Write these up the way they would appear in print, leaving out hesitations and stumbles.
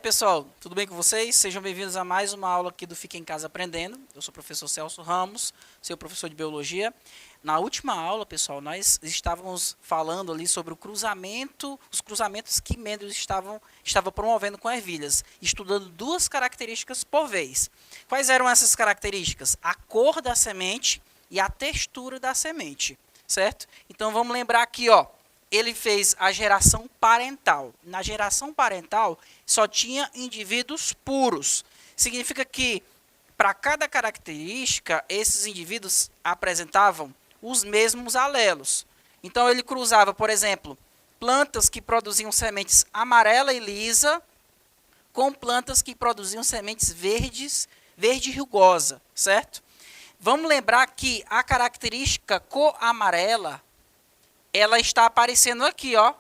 pessoal, tudo bem com vocês? Sejam bem-vindos a mais uma aula aqui do Fica em Casa Aprendendo. Eu sou o professor Celso Ramos, seu professor de Biologia. Na última aula, pessoal, nós estávamos falando ali sobre os cruzamentos que Mendel estava promovendo com ervilhas, estudando duas características por vez. Quais eram essas características? A cor da semente e a textura da semente, certo? Então vamos lembrar aqui, ó. Ele fez a geração parental. Na geração parental, só tinha indivíduos puros. Significa que, para cada característica, esses indivíduos apresentavam os mesmos alelos. Então, ele cruzava, por exemplo, plantas que produziam sementes amarela e lisa com plantas que produziam sementes verde rugosa, certo? Vamos lembrar que a característica cor amarela ela está aparecendo aqui, ó,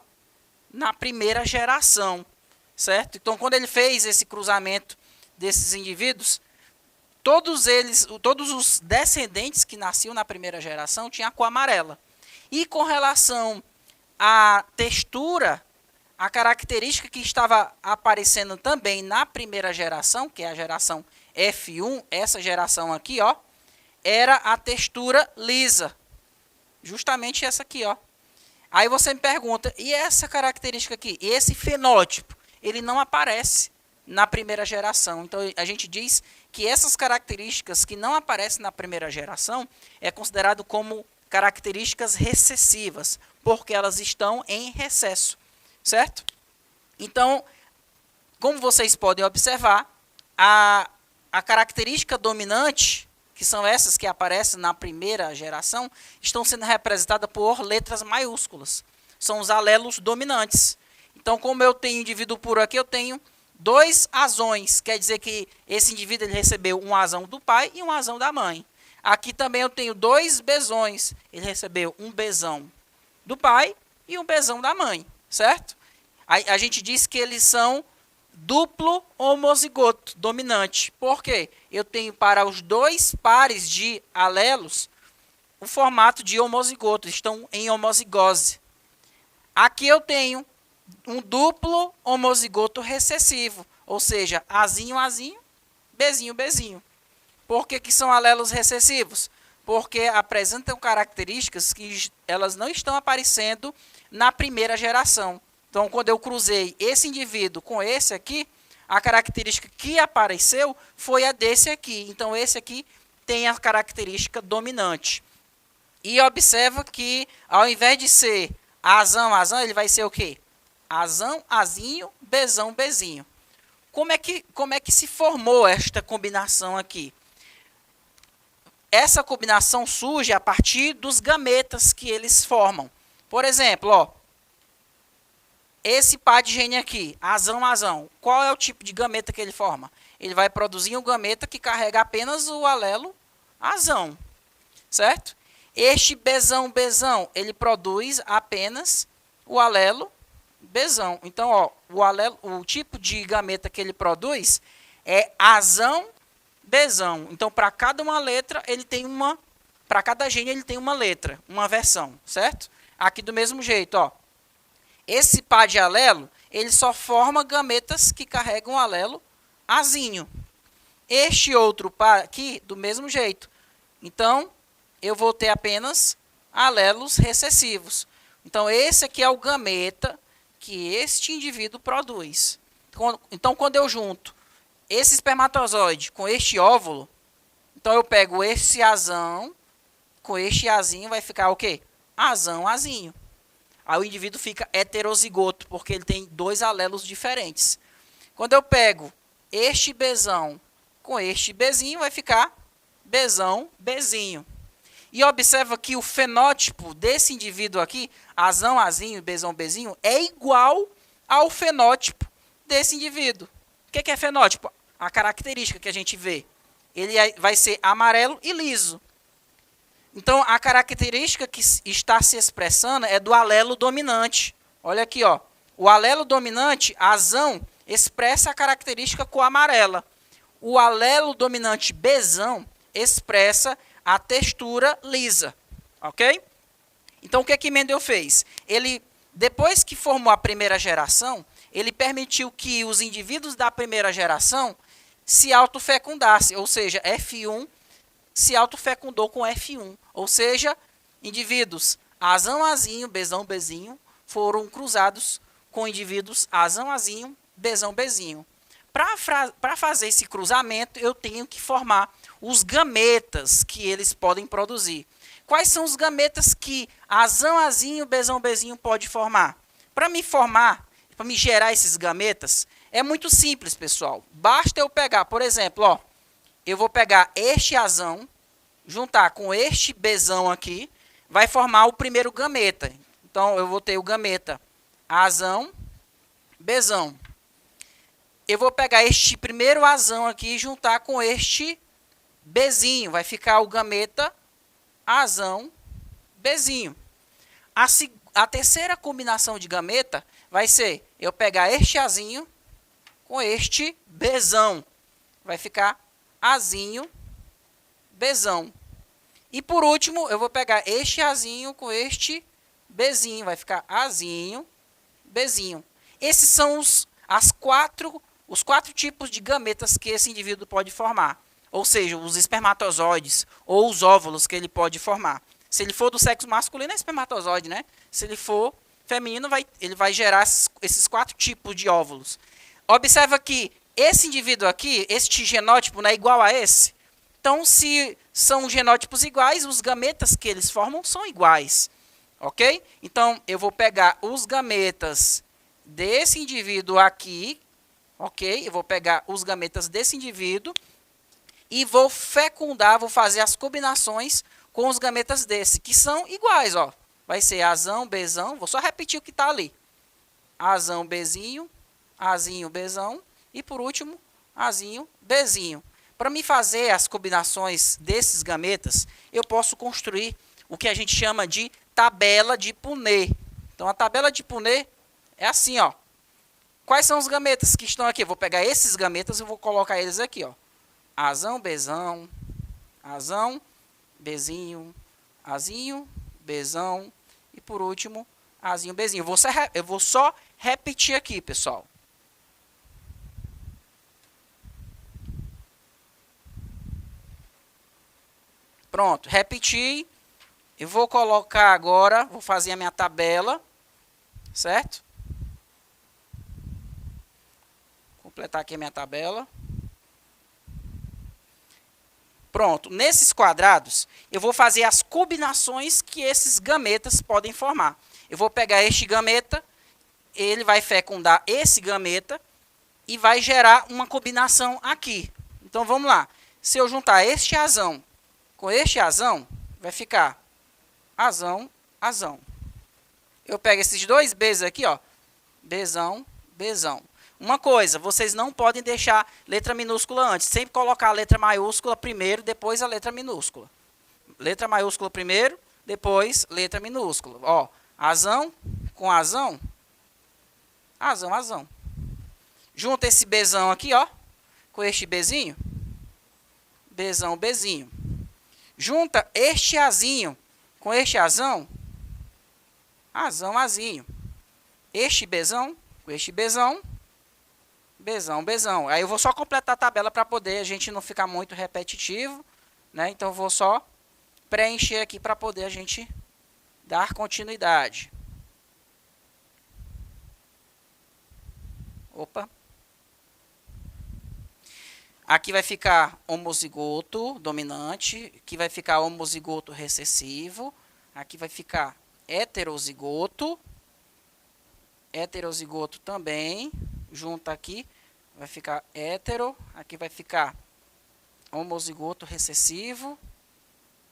na primeira geração, certo? Então, quando ele fez esse cruzamento desses indivíduos, todos os descendentes que nasciam na primeira geração tinham a cor amarela. E com relação à textura, a característica que estava aparecendo também na primeira geração, que é a geração F1, essa geração aqui, ó, era a textura lisa. Justamente essa aqui, ó. Aí você me pergunta, e essa característica aqui, esse fenótipo, ele não aparece na primeira geração. Então, a gente diz que essas características que não aparecem na primeira geração é considerado como características recessivas, porque elas estão em recesso, certo? Então, como vocês podem observar, a característica dominante, que são essas que aparecem na primeira geração, estão sendo representadas por letras maiúsculas. São os alelos dominantes. Então, como eu tenho indivíduo puro aqui, eu tenho dois azões. Quer dizer que esse indivíduo ele recebeu um azão do pai e um azão da mãe. Aqui também eu tenho dois bezões. Ele recebeu um bezão do pai e um bezão da mãe, certo? A gente diz que eles são duplo homozigoto dominante. Por quê? Eu tenho para os dois pares de alelos o formato de homozigoto, estão em homozigose. Aqui eu tenho um duplo homozigoto recessivo, ou seja, Azinho, Azinho, Bezinho, Bezinho. Por que são alelos recessivos? Porque apresentam características que elas não estão aparecendo na primeira geração. Então, quando eu cruzei esse indivíduo com esse aqui, a característica que apareceu foi a desse aqui. Então, esse aqui tem a característica dominante. E observa que, ao invés de ser azão, azão, ele vai ser o quê? Azão, azinho, bezão, bezinho. Como é que se formou esta combinação aqui? Essa combinação surge a partir dos gametas que eles formam. Por exemplo, ó, esse par de gene aqui, azão, azão, qual é o tipo de gameta que ele forma? Ele vai produzir um gameta que carrega apenas o alelo azão, certo? Este bezão, bezão, ele produz apenas o alelo bezão. Então, ó, o tipo de gameta que ele produz é azão, bezão. Então, para cada uma letra, ele tem para cada gene ele tem uma letra, uma versão, certo? Aqui do mesmo jeito, ó. Esse par de alelo, ele só forma gametas que carregam o alelo azinho. Este outro par aqui, do mesmo jeito. Então, eu vou ter apenas alelos recessivos. Então, esse aqui é o gameta que este indivíduo produz. Então, quando eu junto esse espermatozoide com este óvulo, então eu pego esse azão com este azinho, vai ficar o quê? Azão, azinho. Aí o indivíduo fica heterozigoto, porque ele tem dois alelos diferentes. Quando eu pego este bezão com este bezinho, vai ficar bezão, bezinho. E observa que o fenótipo desse indivíduo aqui, azão, azinho, bezão, bezinho, é igual ao fenótipo desse indivíduo. O que é fenótipo? A característica que a gente vê. Ele vai ser amarelo e liso. Então, a característica que está se expressando é do alelo dominante. Olha aqui, ó. O alelo dominante, azão, expressa a característica cor amarela. O alelo dominante bezão expressa a textura lisa. Ok? Então, o que Mendel fez? Ele Depois que formou a primeira geração, ele permitiu que os indivíduos da primeira geração se autofecundassem, ou seja, F1 se autofecundou com F1, ou seja, indivíduos Azão, Azinho, Bzão, Bzinho foram cruzados com indivíduos Azão, Azinho, Bzão, Bzinho. Para fazer esse cruzamento, eu tenho que formar os gametas que eles podem produzir. Quais são os gametas que Azão, Azinho, Bzão, Bzinho pode formar? Para me gerar esses gametas, é muito simples, pessoal. Basta eu pegar, por exemplo, ó, eu vou pegar este Azão, juntar com este Bzão aqui, vai formar o primeiro gameta. Então, eu vou ter o gameta Azão, Bzão. Eu vou pegar este primeiro Azão aqui e juntar com este Bzinho. Vai ficar o gameta Azão, Bzinho. A terceira combinação de gameta vai ser eu pegar este Azinho com este Bzão. Vai ficar Azinho, Bzão. E por último, eu vou pegar este Azinho com este Bzinho. Vai ficar Azinho, Bzinho. Esses são os quatro tipos de gametas que esse indivíduo pode formar. Ou seja, os espermatozoides ou os óvulos que ele pode formar. Se ele for do sexo masculino, é espermatozoide, né? Se ele for feminino, ele vai gerar esses 4 tipos de óvulos. Observa que esse indivíduo aqui, este genótipo, não é igual a esse. Então, se são genótipos iguais, os gametas que eles formam são iguais. Ok? Então, eu vou pegar os gametas desse indivíduo aqui. Ok? Eu vou pegar os gametas desse indivíduo e vou fecundar, vou fazer as combinações com os gametas desse, que são iguais, ó. Vai ser Azão, Bzão, vou só repetir o que está ali. Azão, Bzinho, Azinho, Bzão e por último, Azinho, Bzinho. Para me fazer as combinações desses gametas, eu posso construir o que a gente chama de tabela de Punnett. Então, a tabela de Punnett é assim, ó. Quais são os gametas que estão aqui? Eu vou pegar esses gametas e vou colocar eles aqui, ó. Azão, Bzão, Azão, Bzinho, Azinho, Bzão e por último, Azinho, Bzinho. Eu vou só repetir aqui, pessoal. Pronto, repeti. Eu vou colocar agora, vou fazer a minha tabela, certo? Completar aqui a minha tabela. Pronto, nesses quadrados, eu vou fazer as combinações que esses gametas podem formar. Eu vou pegar este gameta, ele vai fecundar esse gameta e vai gerar uma combinação aqui. Então, vamos lá. Se eu juntar este Azão com este Azão, vai ficar Azão, Azão. Eu pego esses dois Bs aqui, ó, Bzão, Bzão. Uma coisa, vocês não podem deixar letra minúscula antes. Sempre colocar a letra maiúscula primeiro, depois a letra minúscula. Letra maiúscula primeiro, depois letra minúscula. Ó, Azão com Azão, Azão, Azão. Junta esse Bzão aqui, ó, com este Bzinho, Bzão, Bzinho. Junta este Azinho com este Azão, Azão, Azinho. Este Bzão com este Bzão, Bzão, Bzão. Aí eu vou só completar a tabela para poder a gente não ficar muito repetitivo, né? Então eu vou só preencher aqui para poder a gente dar continuidade. Opa. Aqui vai ficar homozigoto dominante, aqui vai ficar homozigoto recessivo, aqui vai ficar heterozigoto, heterozigoto também, junta aqui, vai ficar hétero, aqui vai ficar homozigoto recessivo,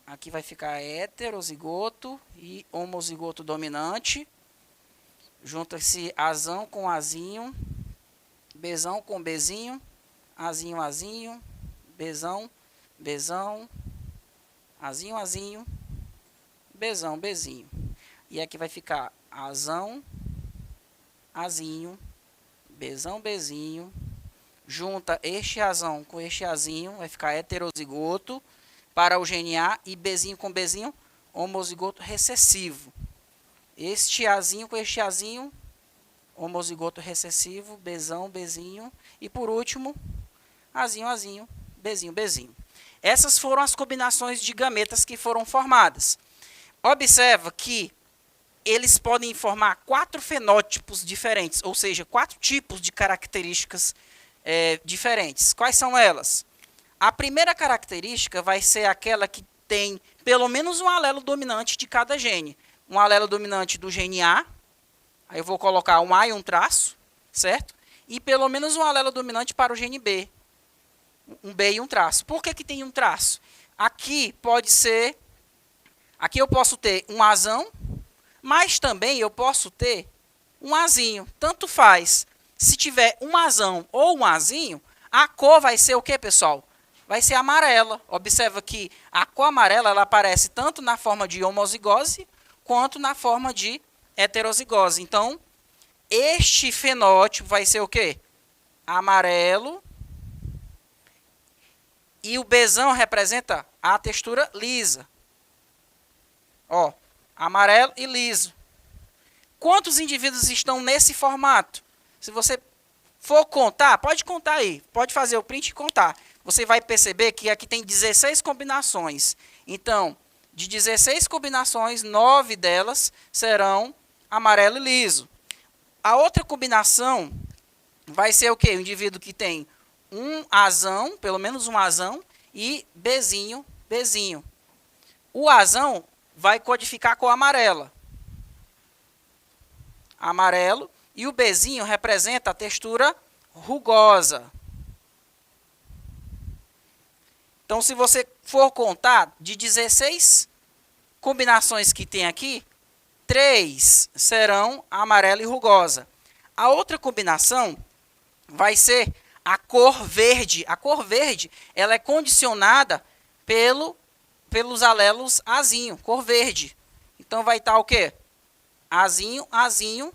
aqui vai ficar heterozigoto e homozigoto dominante, junta-se Azão com Azinho, Bzão com Bzinho, Azinho, Azinho, Bzão, Bzão, Azinho, Azinho, Bzão, Bzinho. E aqui vai ficar Azão, Azinho, Bzão, Bzinho. Junta este Azão com este Azinho, vai ficar heterozigoto para o gene A e Bzinho com Bzinho, homozigoto recessivo. Este Azinho com este Azinho, homozigoto recessivo, Bzão, Bzinho. E por último, Azinho, Azinho, Bzinho, Bzinho. Essas foram as combinações de gametas que foram formadas. Observa que eles podem formar 4 fenótipos diferentes, ou seja, 4 tipos de características diferentes. Quais são elas? A primeira característica vai ser aquela que tem pelo menos um alelo dominante de cada gene. Um alelo dominante do gene A, aí eu vou colocar um A e um traço, certo? E pelo menos um alelo dominante para o gene B, um B e um traço. Por que tem um traço? Aqui pode ser, aqui eu posso ter um Azão, mas também eu posso ter um Azinho. Tanto faz. Se tiver um Azão ou um Azinho, a cor vai ser o que, pessoal? Vai ser amarela. Observa que a cor amarela ela aparece tanto na forma de homozigose quanto na forma de heterozigose. Então, este fenótipo vai ser o quê? Amarelo. E o Bzão representa a textura lisa. Ó, amarelo e liso. Quantos indivíduos estão nesse formato? Se você for contar, pode contar aí. Pode fazer o print e contar. Você vai perceber que aqui tem 16 combinações. Então, de 16 combinações, 9 delas serão amarelo e liso. A outra combinação vai ser o quê? O indivíduo que tem um Azão, pelo menos um Azão, e Bzinho, Bzinho. O Azão vai codificar a cor amarela. Amarelo. E o Bzinho representa a textura rugosa. Então, se você for contar, de 16 combinações que tem aqui, 3 serão amarela e rugosa. A outra combinação vai ser a cor verde. A cor verde ela é condicionada pelos alelos Azinho, cor verde. Então, vai estar o quê? Azinho, Azinho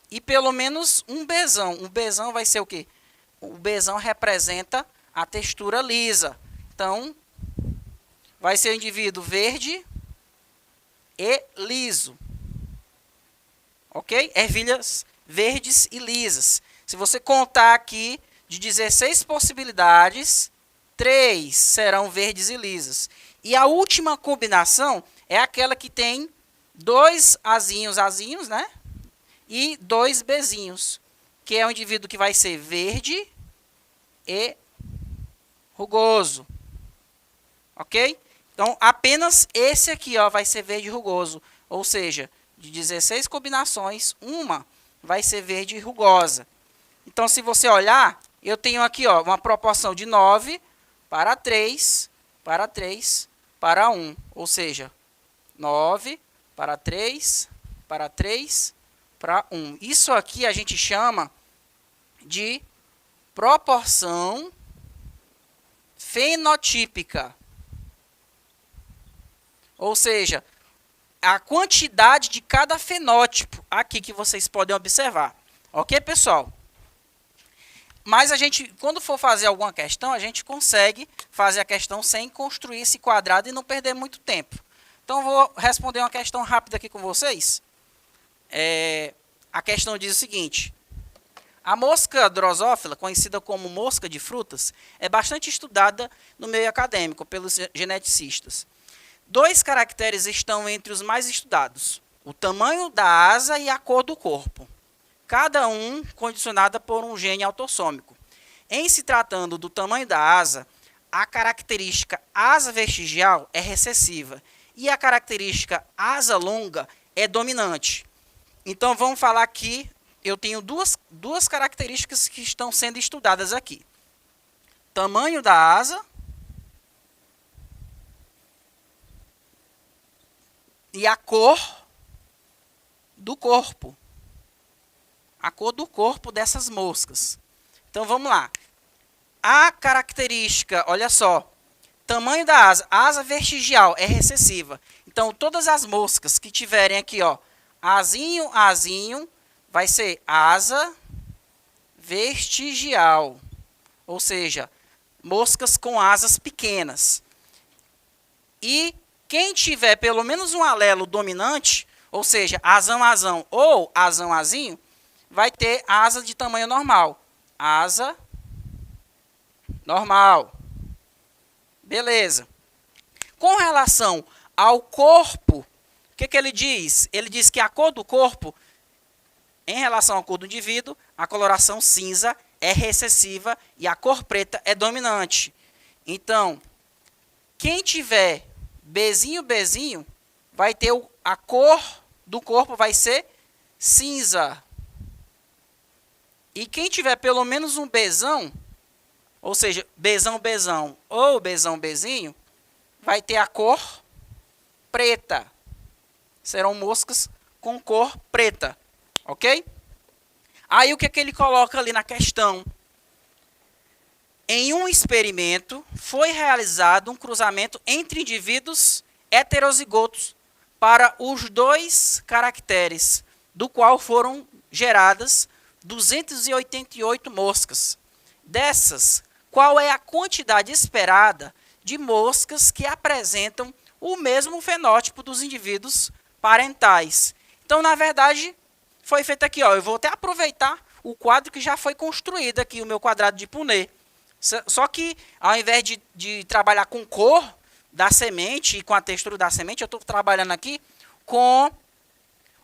e pelo menos um Bzão. O Bzão vai ser o quê? O Bzão representa a textura lisa. Então, vai ser o indivíduo verde e liso. Ok? Ervilhas verdes e lisas. Se você contar aqui, de 16 possibilidades, 3 serão verdes e lisas. E a última combinação é aquela que tem 2 Azinhos, Azinhos, né? E 2 Bzinhos, que é o indivíduo que vai ser verde e rugoso. Ok? Então, apenas esse aqui ó, vai ser verde e rugoso. Ou seja, de 16 combinações, uma vai ser verde e rugosa. Então, se você olhar, eu tenho aqui ó, uma proporção de 9 para 3, para 3, para 1. Ou seja, 9 para 3, para 3, para 1. Isso aqui a gente chama de proporção fenotípica. Ou seja, a quantidade de cada fenótipo aqui que vocês podem observar. Ok, pessoal? Mas a gente, quando for fazer alguma questão, a gente consegue fazer a questão sem construir esse quadrado e não perder muito tempo. Então, vou responder uma questão rápida aqui com vocês. A questão diz o seguinte. A mosca drosófila, conhecida como mosca de frutas, é bastante estudada no meio acadêmico pelos geneticistas. 2 caracteres estão entre os mais estudados. O tamanho da asa e a cor do corpo. Cada um condicionada por um gene autossômico. Em se tratando do tamanho da asa, a característica asa vestigial é recessiva e a característica asa longa é dominante. Então, vamos falar aqui, eu tenho duas características que estão sendo estudadas aqui. Tamanho da asa e a cor do corpo. A cor do corpo dessas moscas. Então, vamos lá. A característica, olha só, tamanho da asa vestigial é recessiva. Então, todas as moscas que tiverem aqui, ó, azinho, azinho, vai ser asa vestigial. Ou seja, moscas com asas pequenas. E quem tiver pelo menos um alelo dominante, ou seja, azão ou azão-azinho, vai ter asa de tamanho normal. Asa normal. Beleza. Com relação ao corpo, o que ele diz? Ele diz que a cor do corpo, em relação à cor do indivíduo, a coloração cinza é recessiva e a cor preta é dominante. Então, quem tiver Bzinho, Bzinho, vai ter a cor do corpo vai ser cinza. E quem tiver pelo menos um Bzão, ou seja, Bzão, Bzão ou Bzão, Bzinho, vai ter a cor preta. Serão moscas com cor preta, ok? Aí o que ele coloca ali na questão? Em um experimento, foi realizado um cruzamento entre indivíduos heterozigotos para os dois caracteres, do qual foram geradas 288 moscas. Dessas, qual é a quantidade esperada de moscas que apresentam o mesmo fenótipo dos indivíduos parentais? Então, na verdade, foi feito aqui, ó, eu vou até aproveitar o quadro que já foi construído aqui, o meu quadrado de Punnett. Só que, ao invés de trabalhar com cor da semente e com a textura da semente, eu estou trabalhando aqui com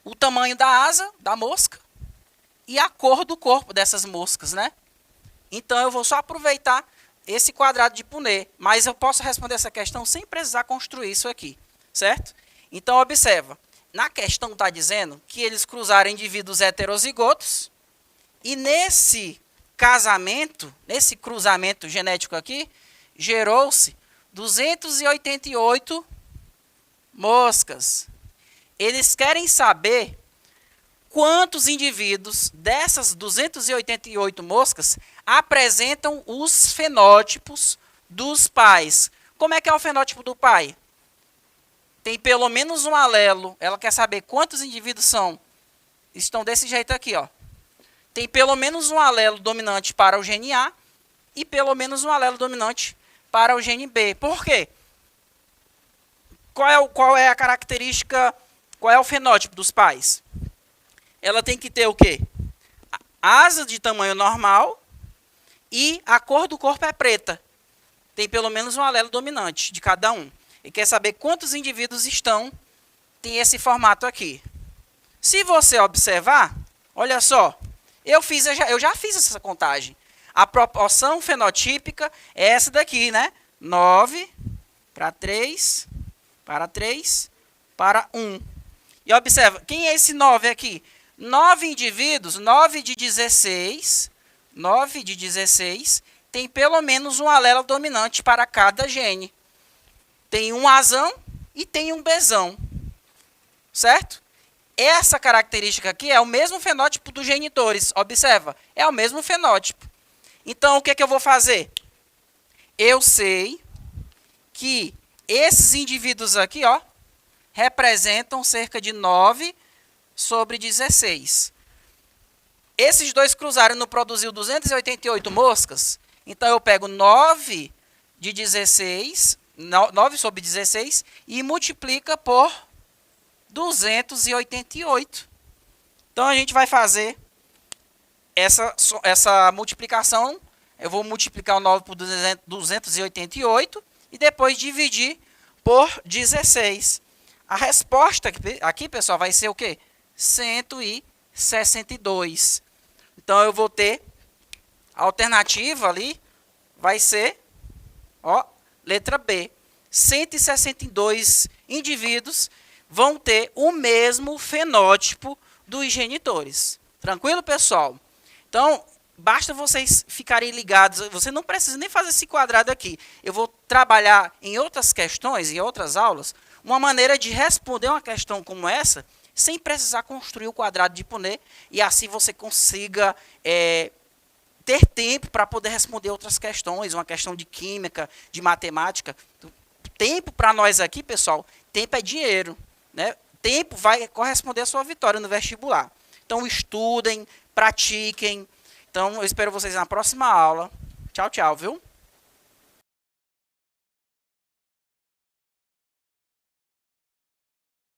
o tamanho da asa da mosca e a cor do corpo dessas moscas, né? Então, eu vou só aproveitar esse quadrado de Punnett, mas eu posso responder essa questão sem precisar construir isso aqui, certo? Então, observa. Na questão está dizendo que eles cruzaram indivíduos heterozigotos e nesse casamento, nesse cruzamento genético aqui, gerou-se 288 moscas. Eles querem saber quantos indivíduos dessas 288 moscas apresentam os fenótipos dos pais. Como é que é o fenótipo do pai? Tem pelo menos um alelo. Ela quer saber quantos indivíduos são. Estão desse jeito aqui, ó. Tem pelo menos um alelo dominante para o gene A e pelo menos um alelo dominante para o gene B. Por quê? Qual é a característica, qual é o fenótipo dos pais? Ela tem que ter o quê? Asa de tamanho normal e a cor do corpo é preta. Tem pelo menos um alelo dominante de cada um. E quer saber quantos indivíduos tem esse formato aqui. Se você observar, olha só, eu já fiz essa contagem. A proporção fenotípica é essa daqui, né? 9 para 3, para 3, para 1. E observa, quem é esse 9 aqui? 9 indivíduos, 9 de 16, tem pelo menos um alelo dominante para cada gene. Tem um Azão e tem um Bzão, certo? Essa característica aqui é o mesmo fenótipo dos genitores. Observa, é o mesmo fenótipo. Então, o que eu vou fazer? Eu sei que esses indivíduos aqui, ó, representam cerca de 9 sobre 16. Esses dois cruzaram no produziu 288 moscas. Então, eu pego 9 de 16, 9 sobre 16 e multiplica por 288. Então, a gente vai fazer essa multiplicação. Eu vou multiplicar o 9 por 288 e depois dividir por 16. A resposta aqui, pessoal, vai ser o quê? 162. Então, eu vou ter a alternativa ali, vai ser, ó, letra B. 162 indivíduos vão ter o mesmo fenótipo dos genitores. Tranquilo, pessoal? Então, basta vocês ficarem ligados. Você não precisa nem fazer esse quadrado aqui. Eu vou trabalhar em outras questões, em outras aulas, uma maneira de responder uma questão como essa, sem precisar construir o quadrado de Punnett, e assim você consiga ter tempo para poder responder outras questões, uma questão de química, de matemática. Tempo para nós aqui, pessoal, tempo é dinheiro, né? Tempo vai corresponder à sua vitória no vestibular. Então, estudem, pratiquem. Então, eu espero vocês na próxima aula. Tchau, tchau, viu?